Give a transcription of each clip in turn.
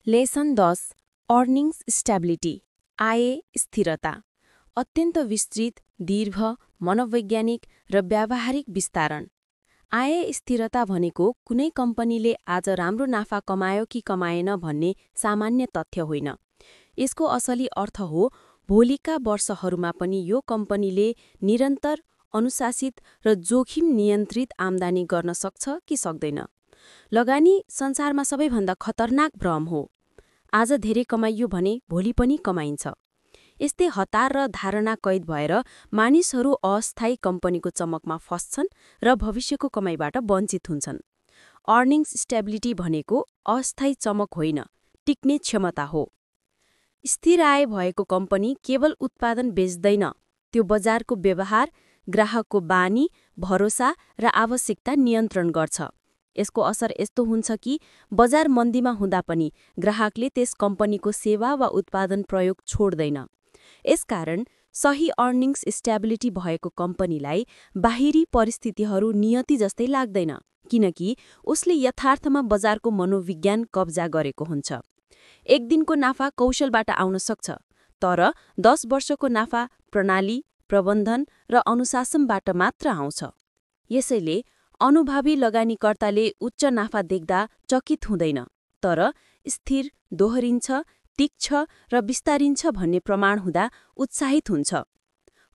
Lesson 10 earnings stability आय स्थिरता अत्यन्त विस्तृत, दीर्घ, मनोवैज्ञानिक र व्यावहारिक विस्तारण। आय स्थिरता भनेको कुनै कम्पनीले आज राम्रो नाफा कमायो कि कमाएन भन्ने सामान्य तथ्य होइन। यसको असली अर्थ हो भोलिका वर्षहरूमा पनि यो कम्पनीले निरन्तर, अनुशासित र जोखिम नियन्त्रित आम्दानी गर्न सक्छ कि सक्दैन। लगानी संसारमा सबैभन्दा खतरनाक भ्रम हो। आज धेरै कमाइयो भने भोलि पनि कमाइन्छ। यस्तै हतार र धारणा कैद भएर मानिसहरू अस्थायी कम्पनीको चमकमा फस्छन् र भविष्यको कमाइबाट वञ्चित हुन्छन्। अर्निङ्स स्ट्याबिलिटी भनेको अस्थायी चमक होइन, टिक्ने क्षमता हो। स्थिर आय भएको कम्पनी केवल उत्पादन बेच्दैन, त्यो बजारको व्यवहार, ग्राहकको बानी, भरोसा र आवश्यकता नियन्त्रण गर्छ। यसको असर यस्तो हुन्छ कि बजार मन्दीमा हुँदा पनि ग्राहकले त्यस कम्पनीको सेवा वा उत्पादन प्रयोग छोड्दैन। यसकारण सही अर्निङ्स स्ट्याबिलिटी भएको कम्पनीलाई बाहिरी परिस्थितिहरू नियति जस्तै लाग्दैन, किनकि उसले यथार्थमा बजारको मनोविज्ञान कब्जा गरेको हुन्छ। एक दिनको नाफा कौशलबाट आउन सक्छ, तर 10 वर्षको नाफा प्रणाली, प्रबन्धन र अनुशासनबाट मात्र आउँछ। यसैले अनुभवी लगानीकर्ताले उच्च नाफा देख्दा चकित हुँदैन, तर स्थिर, दोहोरिन्छ, टिक्छ र विस्तारिन्छ भन्ने प्रमाण हुँदा उत्साहित हुन्छ।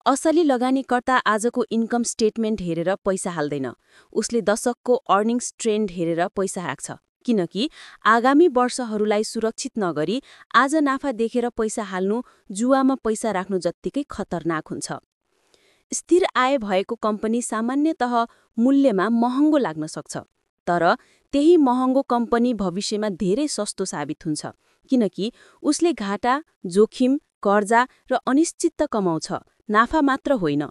असली लगानीकर्ता आजको इन्कम स्टेटमेन्ट हेरेर पैसा हाल्दैन, उसले दशकको अर्निङ्स ट्रेन्ड हेरेर पैसा राख्छ, किनकि आगामी वर्षहरूलाई सुरक्षित नगरी आज नाफा देखेर पैसा हाल्नु जुवामा पैसा राख्नु जत्तिकै खतरनाक हुन्छ। स्थिर आय भएको कम्पनी सामान्यतः मूल्यमा महँगो लाग्न सक्छ, तर त्यही महँगो कम्पनी भविष्यमा धेरै सस्तो साबित हुन्छ, किनकि उसले घाटा, जोखिम, कर्जा र अनिश्चितता कमाउँछ, नाफा मात्र होइन।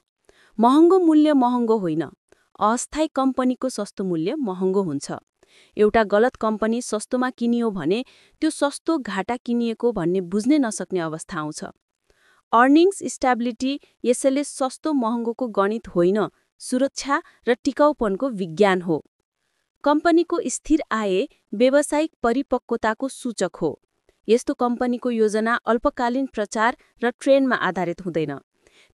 महँगो मूल्य महँगो होइन, अस्थायी कम्पनीको सस्तो मूल्य महँगो हुन्छ। एउटा गलत कम्पनी सस्तोमा किनियो भने त्यो सस्तो घाटा किनिएको भन्ने बुझ्नै नसक्ने अवस्था आउँछ। अर्निङ्स स्ट्याबिलिटी यसैले सस्तो महँगोको गणित होइन, सुरक्षा र टिकाउपनको विज्ञान हो। कम्पनीको स्थिर आय व्यावसायिक परिपक्वताको सूचक हो। यस्तो कम्पनीको योजना अल्पकालीन प्रचार र ट्रेन्डमा आधारित हुँदैन।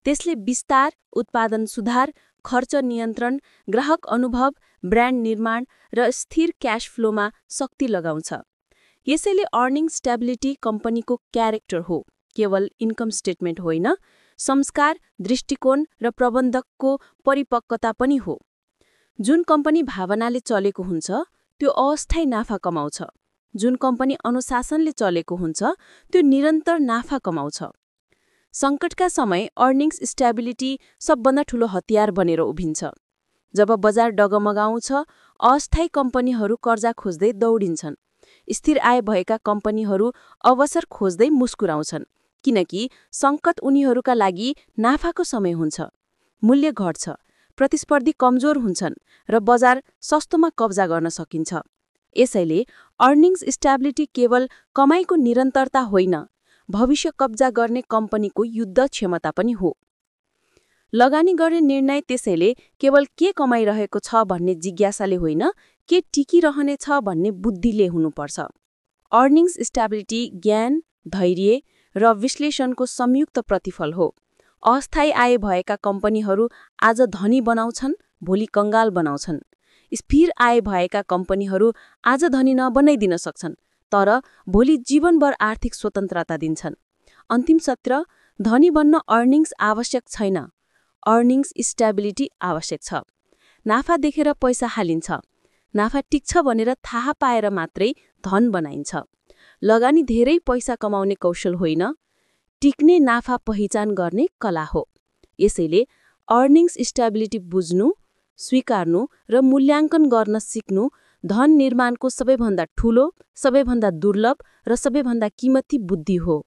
त्यसले विस्तार, उत्पादन सुधार, खर्च नियन्त्रण, ग्राहक अनुभव, ब्रान्ड निर्माण र स्थिर क्याश फ्लोमा शक्ति लगाउँछ। यसैले अर्निङ्स स्ट्याबिलिटी कम्पनीको क्यारेक्टर हो, केवल इन्कम स्टेटमेन्ट होइन, संस्कार, दृष्टिकोण र प्रबन्धकको परिपक्वता पनि हो। जुन कम्पनी भावनाले चलेको हुन्छ त्यो अस्थायी नाफा कमाउँछ। जुन कम्पनी अनुशासनले चलेको हुन्छ त्यो निरन्तर नाफा कमाउँछ। सङ्कटका समय अर्निङ्स स्ट्याबिलिटी सबभन्दा ठूलो हतियार बनेर उभिन्छ। जब बजार डगमगाउँछ, अस्थायी कम्पनीहरू कर्जा खोज्दै दौडिन्छन्। स्थिर आय भएका कम्पनीहरू अवसर खोज्दै मुस्कुराउँछन्, किनकि सङ्कट उनीहरूका लागि नाफाको समय हुन्छ। मूल्य घट्छ, प्रतिस्पर्धी कमजोर हुन्छन् र बजार सस्तोमा कब्जा गर्न सकिन्छ। यसैले अर्निङ्स स्ट्याबिलिटी केवल कमाइको निरन्तरता होइन, भविष्य कब्जा गर्ने कम्पनीको युद्ध क्षमता पनि हो। लगानी गर्ने निर्णय त्यसैले केवल के कमाइरहेको छ भन्ने जिज्ञासाले होइन, के टिकिरहनेछ भन्ने बुद्धिले हुनुपर्छ। अर्निङ्स स्ट्याबिलिटी ज्ञान, धैर्य र विश्लेषणको संयुक्त प्रतिफल हो। अस्थायी आय भएका कम्पनीहरू आज धनी बनाउँछन्, भोलि कंगाल बनाउँछन्। स्थिर आय भएका कम्पनीहरू आज धनी नबनाइदिन सक्छन्, तर भोलि जीवनभर आर्थिक स्वतन्त्रता दिन्छन्। अन्तिम सत्र, धनी बन्न अर्निङ्स आवश्यक छैन, अर्निङ्स स्ट्याबिलिटी आवश्यक छ। नाफा देखेर पैसा हालिन्छ, नाफा टिक्छ भनेर थाहा पाएर मात्रै धन बनाइन्छ। लगानी धेरै पैसा कमाउने कौशल होइन, टिक्ने नाफा पहिचान गर्ने कला हो। यसैले अर्निङ्स स्ट्याबिलिटी बुझ्नु, स्वीकार्नु र मूल्याङ्कन गर्न सिक्नु धन निर्माणको सबैभन्दा ठूलो, सबैभन्दा दुर्लभ र सबैभन्दा कीमती बुद्धि हो।